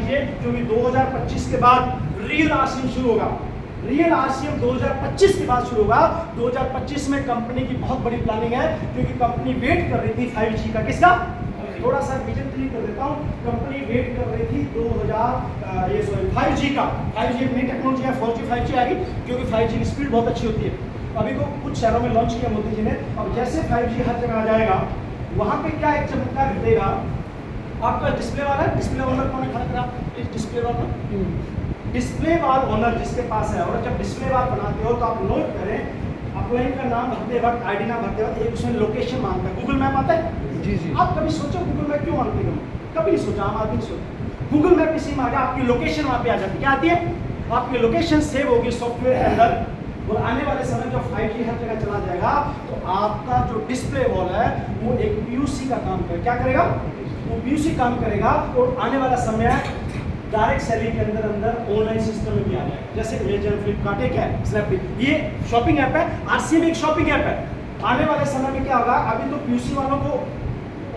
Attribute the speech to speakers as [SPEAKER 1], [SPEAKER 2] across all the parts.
[SPEAKER 1] लीजिए, क्योंकि 2025 के बाद रियल आरसीएम शुरू होगा। रियल आरसीएम 2025 के बाद शुरू होगा। 2025 में कंपनी की बहुत बड़ी प्लानिंग है, क्योंकि कंपनी वेट कर रही थी 5G का। किसका? थोड़ा सा विजन क्लियर कर देता हूँ। कंपनी वेट कर रही थी 5G का। 5G एक नई टेक्नोलॉजी है, 4G 5G आएगी, क्योंकि 5G की स्पीड बहुत अच्छी होती है। अभी को कुछ शहरों में लॉन्च किया मोदी जी ने। अब जैसे 5G हर जगह आ जाएगा, वहाँ पे क्या एक चमत्कार घटेगा। आपका डिस्प्ले वाला है, डिस्प्ले ओनर कौन है? खड़ा करा इस डिस्प्ले वाला, डिस्प्ले वाल ओनर जिसके पास है। और जब डिस्प्ले वाल बनाते हो तो आप नोट करें, अपलाइन का नाम भरते वक्त, आईडी नाम भरते वक्त एक उसमें लोकेशन मांगता है। गूगल मैप आता है
[SPEAKER 2] जी जी।
[SPEAKER 1] आप कभी सोचो गूगल मैप क्यों मांगते हो? कभी नहीं सोचा, आम आदमी सोचा। गूगल मैप इसी में आ गया, आपकी लोकेशन वहाँ पे आ जाती है। क्या आती है? आपकी लोकेशन सेव होगी सॉफ्टवेयर के अंदर। और आने वाले समय जब 5G हर जगह चला जाएगा, तो आपका जो डिस्प्ले वॉल है वो एक PUC का काम करेगा। क्या करेगा? वो PUC काम करेगा। और आने वाला समय डायरेक्ट सेलिंग के अंदर ऑनलाइन सिस्टम में भी आ जाएगा। जैसे अमेजन, फ्लिपकार्ट है, क्या है, स्नैपडील, ये शॉपिंग ऐप है। आरसीएम एक शॉपिंग ऐप है। आने वाले समय में क्या होगा? अभी तो PUC वालों को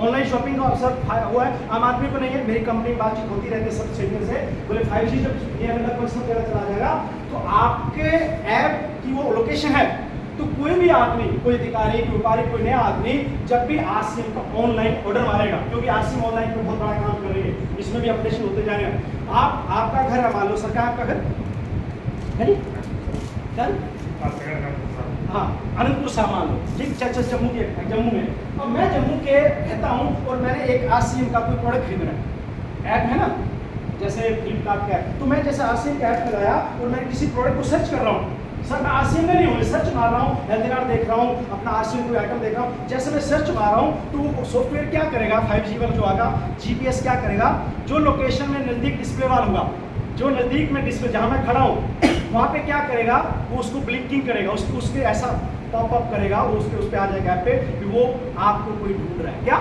[SPEAKER 1] ऑनलाइन शॉपिंग का अवसर हुआ है, आम आदमी को नहीं है। मेरी कंपनी बातचीत होती रहती है सब सेक्टर से, बोले 5G जब ये अंदर चला जाएगा तो आपके ऐप की वो लोकेशन है, तो कोई भी आदमी, कोई अधिकारी, कोई व्यापारी, कोई नया आदमी जब भी आरसीएम का ऑनलाइन ऑर्डर मारेगा, क्योंकि आरसीएम ऑनलाइन पे बहुत बड़ा काम कर रही है, इसमें भी अपडेशन होते जा रहे हैं। आपका घर है, मान लो सर, आपका घर है हाँ अनंतपुर सामान लो, ठीक, जम्मू में। अब मैं जम्मू के रहता हूँ और मैंने एक आरसीएम का कोई प्रोडक्ट खरीदना है, ऐप है ना, जैसे फ्लिपकार्ट का है। तो मैं जैसे आरसीएम का ऐप लगाया और मैं किसी प्रोडक्ट को सर्च कर रहा हूँ। सर मैं आरसीएम में नहीं हूँ, सर्च मार रहा हूँ, हेल्थ कार्ड देख रहा हूँ, अपना आरसीएम कोई आइटम देख रहा हूँ। जैसे मैं सर्च मार रहा हूँ तो सॉफ्टवेयर क्या करेगा, 5G वाला जो आएगा, GPS क्या करेगा, जो लोकेशन में नज़दीक डिस्प्ले वाला होगा, जो नज़दीक में डिस्प्ले जहाँ मैं खड़ा हूँ वहाँ पे क्या करेगा, वो उसको ब्लिंकिंग करेगा, उसके ऐसा पॉपअप करेगा, वो उसके उस पे आ जाएगा ऐप पे कि वो आपको कोई ढूंढ रहा है। क्या?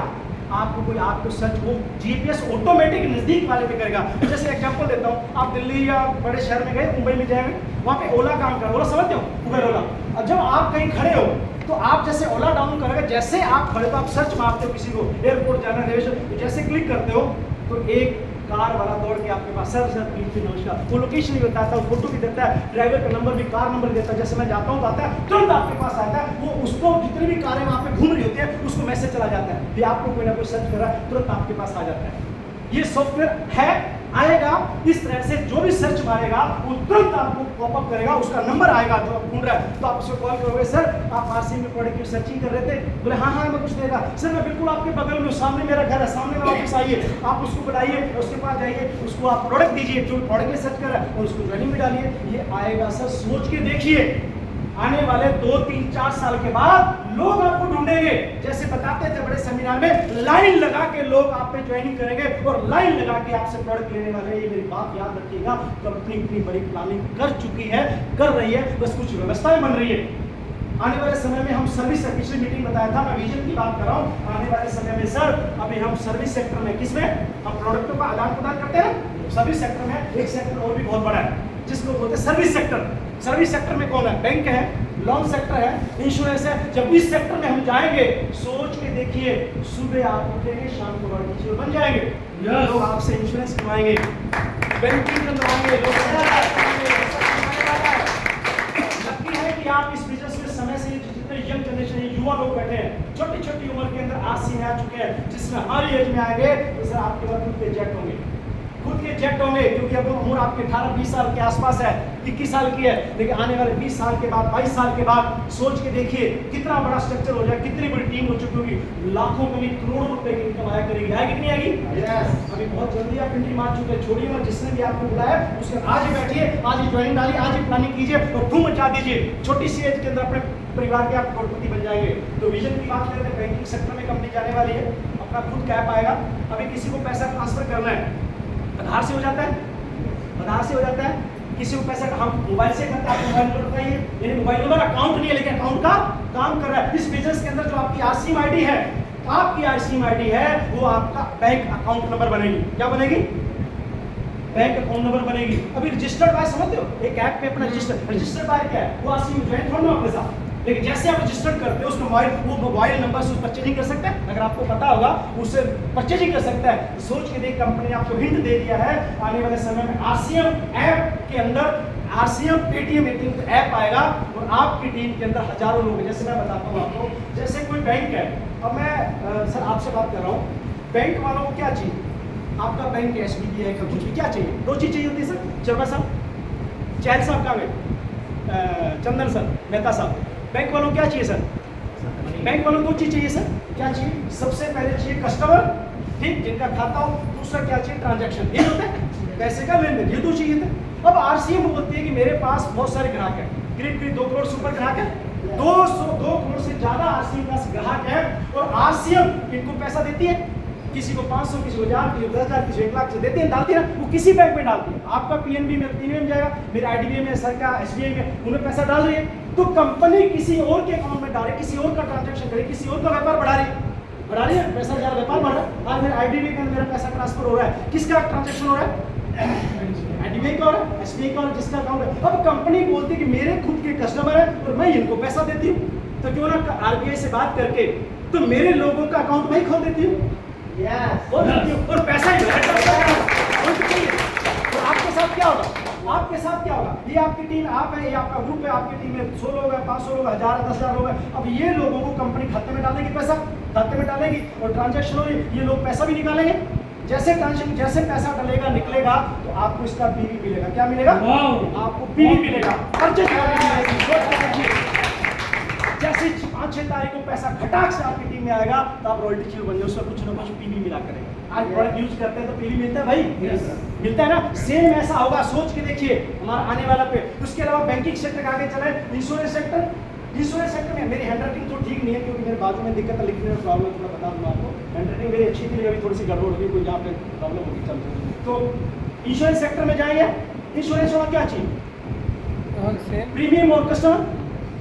[SPEAKER 1] आपको कोई, आपको सर्च, वो GPS ऑटोमेटिक नज़दीक वाले पे करेगा। जैसे एग्जांपल देता हूँ, आप दिल्ली या बड़े शहर में गए, मुंबई में जाएंगे, वहाँ पे ओला काम कर रहा है, ओला समझते हो, उबर ओला। अब जब आप कहीं खड़े हो तो आप जैसे ओला डाउन करोगे, जैसे आप खड़े तो आप सर्च मारते हो किसी को, एयरपोर्ट जाना, रेलवे, जैसे क्लिक करते हो तो एक कार वाला दौड़ के आपके पास, सर प्लीज नमस्कार, वो लोकेशन भी बताता है, फोटो भी देता है, ड्राइवर का नंबर भी, कार नंबर देता है। जैसे मैं जाता हूँ तो आता है, तुरंत आपके पास आता है, वो उसको जितनी भी कारें वहाँ पे घूम रही होती है उसको मैसेज चला जाता है कि आपको कोई ना कोई सर्च कर रहा है, तुरंत आपके पास आ जाता है। ये सॉफ्टवेयर है, आएगा इस तरह से, जो भी सर्च मारेगा वो तुरंत आपको पॉपअप करेगा, उसका नंबर आएगा जो आप ढूंढ रहा है, तो आप उसको कॉल करोगे, सर आप आरसीएम के प्रोडक्ट की सर्चिंग कर रहे थे, बोले हाँ मैं कुछ देगा, सर मैं बिल्कुल आपके बगल में, सामने मेरा घर है, सामने मेरा ऑफिस, आइए, आप उसको बुलाइए, उसके पास जाइए, उसको आप प्रोडक्ट दीजिए, जो प्रोडक्ट में सर्च कर रहा है और उसको ज्वाइनिंग में डालिए, ये आएगा। सर सोच के देखिए, आने वाले 2, 3, 4 साल के बाद लोग आपको ढूंढेंगे। जैसे बताते थे बड़े सेमिनार में, लाइन लगा के लोग आप पे ज्वाइनिंग करेंगे और लाइन लगा के आपसे प्रोडक्ट लेने वाले हैं। ये मेरी बात याद रखिएगा। कंपनी इतनी बड़ी प्लानिंग कर चुकी है, कर रही है, बस कुछ व्यवस्थाएं बन रही है। आने वाले समय में हम सर्विस, पिछली मीटिंग बताया था, मैं विजन की बात कर रहा हूँ। आने वाले समय में सर, अभी हम सर्विस सेक्टर में, किसमें हम प्रोडक्टों का आदान प्रदान करते हैं, सर्विस सेक्टर में। एक सेक्टर और भी बहुत बड़ा है जिसको बोलते हैं सर्विस सेक्टर। सर्विस सेक्टर में कौन है? बैंक है, लोन सेक्टर है, इंश्योरेंस है। जब इस सेक्टर में हम जाएंगे, सोच के देखिए, सुबह आप उठेंगे, शाम को बड़े बन जाएंगे, लोग आपसे इंश्योरेंस करवाएंगे, बैंकिंग करवाएंगे, लगती है कि आप इस बिजनेस में समय से, जितने यंग जनरेशन, युवा लोग बैठे हैं, छोटी छोटी उम्र के अंदर आरसीएम आ चुके हैं, जिसमें हर एज में आएंगे तो सर आपके बाद खुद के जेट होंगे, खुद के जेट होंगे, क्योंकि अब उम्र आपके 18-20 साल के आसपास है, 21 साल की है, लेकिन आने वाले 20 साल के बाद, 22 साल के बाद सोच के देखिए कितना बड़ा स्ट्रक्चर हो जाए, कितनी बड़ी टीम हो चुकी होगी, लाखों में नहीं करोड़ों रुपए की इनकम आया करेगी। आएगी कि नहीं आएगी? अभी बहुत जल्दी आप एंट्री मार चुके हैं, छोड़िए मत, जिसने भी आपको बुलाया उसके आज ही बैठिए, आज ही ज्वाइनिंग डालिए, आज ही प्लानिंग कीजिए और धूम मचा दीजिए। छोटी सी एज के अंदर अपने परिवार के आप करोड़पति बन जाएंगे। तो विजन की बात करते हैं, बैंकिंग सेक्टर में कंपनी जाने वाली है, अपना खुद का ऐप आएगा। अभी किसी को पैसा ट्रांसफर करना है, आधार से हो जाता है, आधार से हो जाता है, किसी को पैसा हम मोबाइल से करते हैं, आप मोबाइल नंबर बताइए, यानी मोबाइल नंबर अकाउंट नहीं है लेकिन अकाउंट का काम कर रहा है। इस बिजनेस के अंदर जो आपकी आरसीएम आईडी है, आपकी आरसीएम आईडी है, वो आपका बैंक अकाउंट नंबर बनेगी। क्या बनेगी? बैंक अकाउंट नंबर बनेगी। अभी रजिस्टर्ड बाय समझते हो, एक ऐप पे अपना रजिस्टर्ड बाय क्या है, वो आरसीएम ज्वाइन थोड़ा ना अपने साथ, लेकिन जैसे आप रजिस्टर्ड करते हो उसमें वो मोबाइल नंबर से परचेजिंग कर सकता है। अगर आपको पता होगा उससे परचेजिंग कर सकता है। तो सोच के देख, कंपनी ने आपको हिंट दे दिया है आने वाले समय में RCM ऐप के अंदर RCM पेटीएम ATM ऐप आएगा और आपकी टीम के अंदर हजारों लोग हैं। जैसे मैं बताता हूँ आपको, जैसे कोई बैंक है, अब मैं सर आपसे बात कर रहा हूँ, बैंक वालों को क्या चाहिए? आपका बैंक SBI है, कुछ भी क्या चाहिए? दो चीज चाहिए होती है सर। चरवा साहब, चैल साहब कहाँ गए? चंदन सर, मेहता साहब, बैंक वालों को क्या चाहिए सर? बैंक वालों को दो चीज चाहिए सर। क्या चाहिए? सबसे पहले चाहिए कस्टमर, ठीक, जिनका खाता हो। दूसरा क्या चाहिए? ट्रांजैक्शन, ये होता है पैसे का लेन देन, ये दो चाहिए थे। अब RCM बोलती है कि मेरे पास बहुत सारे ग्राहक हैं, करीब करीब 2 करोड़ से ऊपर ग्राहक है, 2 करोड़ से ज्यादा RCM का ग्राहक है, और RCM इनको पैसा देती है, किसी को 500, किसी को 1000, किसी को 10,000, किसी को 1 लाख से देती है, डालती है ना, वो किसी बैंक में डालती है। आपका PNB में PNB में जाएगा, मेरे IDBI में, सर का SBI में, उन्हें पैसा डाल रही है। तो कंपनी किसी और के अकाउंट में डाले, किसी और का ट्रांजैक्शन करे, किसी और का व्यापार बढ़ा रही है, पैसा ज्यादा व्यापार बढ़ रहा है। आज मेरे IDBI के अंदर मेरा पैसा ट्रांसफर हो रहा है, किसका ट्रांजैक्शन हो रहा है? IDBI का हो रहा है, SBI का, जिसका अकाउंट है। अब कंपनी बोलती है कि मेरे खुद के कस्टमर है और मैं इनको पैसा देती हूँ, तो क्यों ना RBI से बात करके तो मेरे लोगों का अकाउंट मैं ही खोल देती हूँ, और पैसा ही तो आपके साथ क्या होगा? आपके साथ क्या होगा? ये आपकी टीम, आप है, ये आपका ग्रुप है, आपकी टीम में 100 लोग है, 500 लोग, 1000, 10,000 लोग है। अब ये लोगों को कंपनी खाते में डालेगी, पैसा खाते में डालेगी और ट्रांजैक्शन हो, ये लोग पैसा भी निकालेंगे। जैसे ट्रांजैक्शन, जैसे पैसा डलेगा निकलेगा तो आपको इसका PV मिलेगा। क्या मिलेगा? आपको PV मिलेगा, परचेज मिलेगी। जैसे 5-6 तारीख को पैसा खटाक से आपकी टीम में आएगा तो आप रॉयल्टी चाहिए बन जाए, उसका कुछ ना कुछ PV मिला करेगा। आज प्रोडक्ट यूज करते हैं तो PV मिलता है भाई, मिलता है ना। सेम ऐसा होगा, सोच के देखिए हमारा आने वाला पे। उसके अलावा बैंकिंग सेक्टर का आगे चले, इंश्योरेंस सेक्टर में मेरी हैंडराइटिंग तो ठीक नहीं है, क्योंकि मेरे बाजू में दिक्कत है, लिखने में प्रॉब्लम, थोड़ा बता दूंगा आपको। हैंडराइटिंग मेरी अच्छी थी, अभी थोड़ी सी गड़बड़ होगी, कोई जहाँ पे प्रॉब्लम होगी चलती। तो इंश्योरेंस सेक्टर में जाएंगे, इंश्योरेंस वाला क्या चाहिए? प्रीमियम और कस्टमर,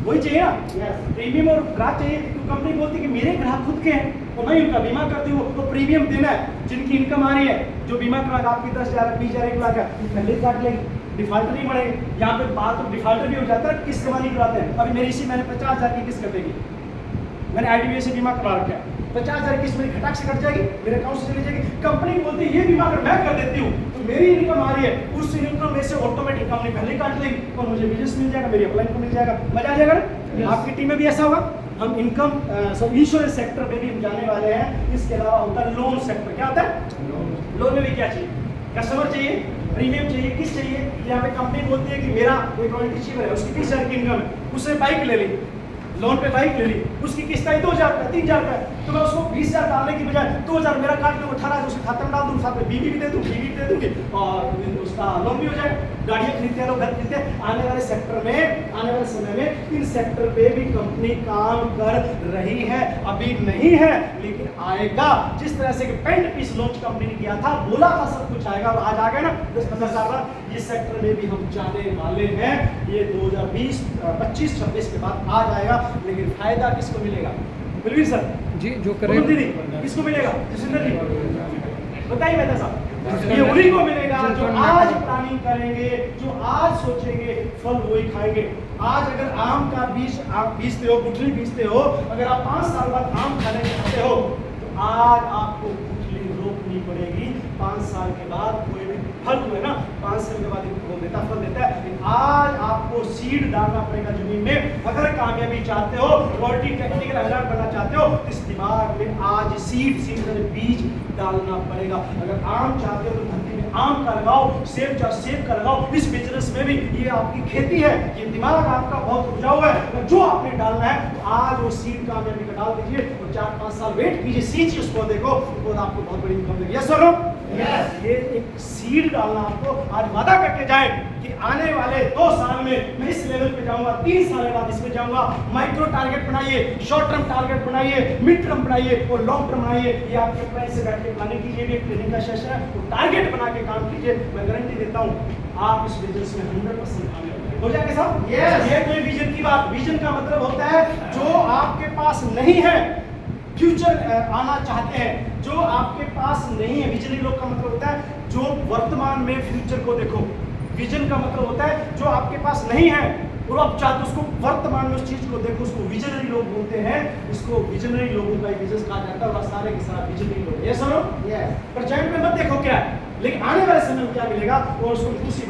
[SPEAKER 1] वही चाहिए ना। प्रीमियम और ग्राहक चाहिए। तो कंपनी बोलती है कि मेरे ग्राहक खुद के हैं और मैं इनका बीमा करती हूँ, तो प्रीमियम देना है। जिनकी इनकम आ रही है, जो बीमा करा आपकी 10,000, 20,000, 1 लाख है, पहले काट लेंगे, डिफॉल्टर नहीं बढ़ेंगे। यहाँ पे बात तो डिफॉल्टर भी हो जाता है, किस्त जमा नहीं कराते हैं। अभी मेरी इसी मैंने 50,000 की किस्त कटेगी, मैंने IDBI से बीमा करवा रखा है, 50,000 किस्त मेरी खटाक से कट जाएगी, मेरे अकाउंट से चली जाएगी। कंपनी बोलती है ये बीमा अगर मैं कर देती हूँ तो मेरी इनकम आ रही है, उस इनकम में से ऑटोमेटिक कंपनी पहले काट लेगी और मुझे बिजनेस मिल जाएगा, मेरी अपलाइन को मिल जाएगा, मजा आ जाएगा ना। आपकी टीम में भी ऐसा होगा। हम इनकम सब इंश्योरेंस सेक्टर पे भी हम जाने वाले हैं। इसके अलावा होता है लोन सेक्टर। क्या होता है? लोन में भी क्या चाहिए? कस्टमर चाहिए, प्रीमियम चाहिए, किस चाहिए? यहाँ पे कंपनी बोलती है कि मेरा कोई रॉयल्टी शिवर है, उसकी 30,000 की इनकम है, उसने बाइक ले ली, लोन पे बाइक ले ली, उसकी किस्त आई 2,000 का, 3,000 का, तो मैं उसको 20,000 डालने की बजाय 2,000 मेरा काट के 18,000 उसके खाते में डाल दूँ, साथ में बीवी भी दे दूँ, बीवी भी दे दूँगी और उसका लोन भी हो जाएगा। गाड़ियाँ खरीदते हैं लोग, घर खरीदते हैं। आने वाले सेक्टर में, आने वाले समय में इन सेक्टर पे भी कंपनी काम कर रही है, अभी नहीं है लेकिन आएगा। जिस तरह से कि पेंट पीस लॉन्च कंपनी ने किया था, बोला था सब कुछ आएगा और आज आ गया ना 10-15 साल बाद। इस सेक्टर में भी हम जाने वाले हैं। ये 2020, 25, 26 के बाद आ जाएगा। लेकिन फायदा किसको मिलेगा? बलवीर सर
[SPEAKER 2] जी, जो करें
[SPEAKER 1] दीदी किसको मिलेगा? जसिंदर जी बताइए। मेहता साहब, ये उन्हीं को मिलेगा जो आज प्लानिंग करेंगे, जो आज सोचेंगे, फल वही खाएंगे। आज अगर आम का बीज आप बीजते हो, गुठली बीजते हो, अगर आप 5 साल बाद आम खाने चाहते हो तो आज आपको गुठली रोपनी पड़ेगी। 5 साल के बाद कोई भी फल जो है ना, 5 साल के बाद वो देता, फल देता है। लेकिन आज आपको सीड डालना पड़ेगा जमीन में। अगर कामयाबी चाहते हो, रॉयल्टी टेक्निकल हजार बनना चाहते हो, तो इस दिमाग में आज सीड बीज डालना पड़ेगा। अगर आम चाहते हो तो धरती में आम का लगाओ, सेब का लगाओ। इस बिजनेस में भी ये आपकी खेती है, ये दिमाग आपका बहुत उपजाऊ है। जो आपने डालना है तो आज वो सीड कामयाबी का डाल दीजिए और 4-5 साल वेट कीजिए, सींचिए उस पौधे को, पौधा आपको बहुत बड़ी इनकम देगी। यस और नो? ये एक सीड डालना आपको आज वादा करके जाए कि आने वाले 2 साल में मैं इस लेवल पे जाऊंगा, 3 साल बाद इसमें जाऊंगा। माइक्रो टारगेट बनाइए, शॉर्ट टर्म टारगेट बनाइए, मिड टर्म बनाइए और लॉन्ग टर्म बनाइए। ये आपके अपने से बैठ के प्लानिंग कीजिए, भी एक ट्रेनिंग का सेशन है, तो टारगेट बना के काम कीजिए। मैं गारंटी देता हूँ आप इस बिजनेस में 100% कामयाब हो जाएंगे साहब। ये कोई विजन की बात, विजन का मतलब होता है जो आपके पास नहीं है, फ्यूचर आना चाहते हैं, जो आपके पास नहीं है। विजनरी लोग का मतलब होता है जो वर्तमान में फ्यूचर को देखो। विजन का मतलब होता है जो आपके पास नहीं है और आप चाहते हो उसको वर्तमान में उस चीज को देखो, उसको विजनरी लोग बोलते हैं, इसको विजनरी लोगों का एक बिजनेस कहा जाता है और सारे के सारे विजनरी लोग, ये सुनो, पर जाइंट में मत देखो क्या है, लेकिन आने वाले समय में क्या मिलेगा और उसको दूसरी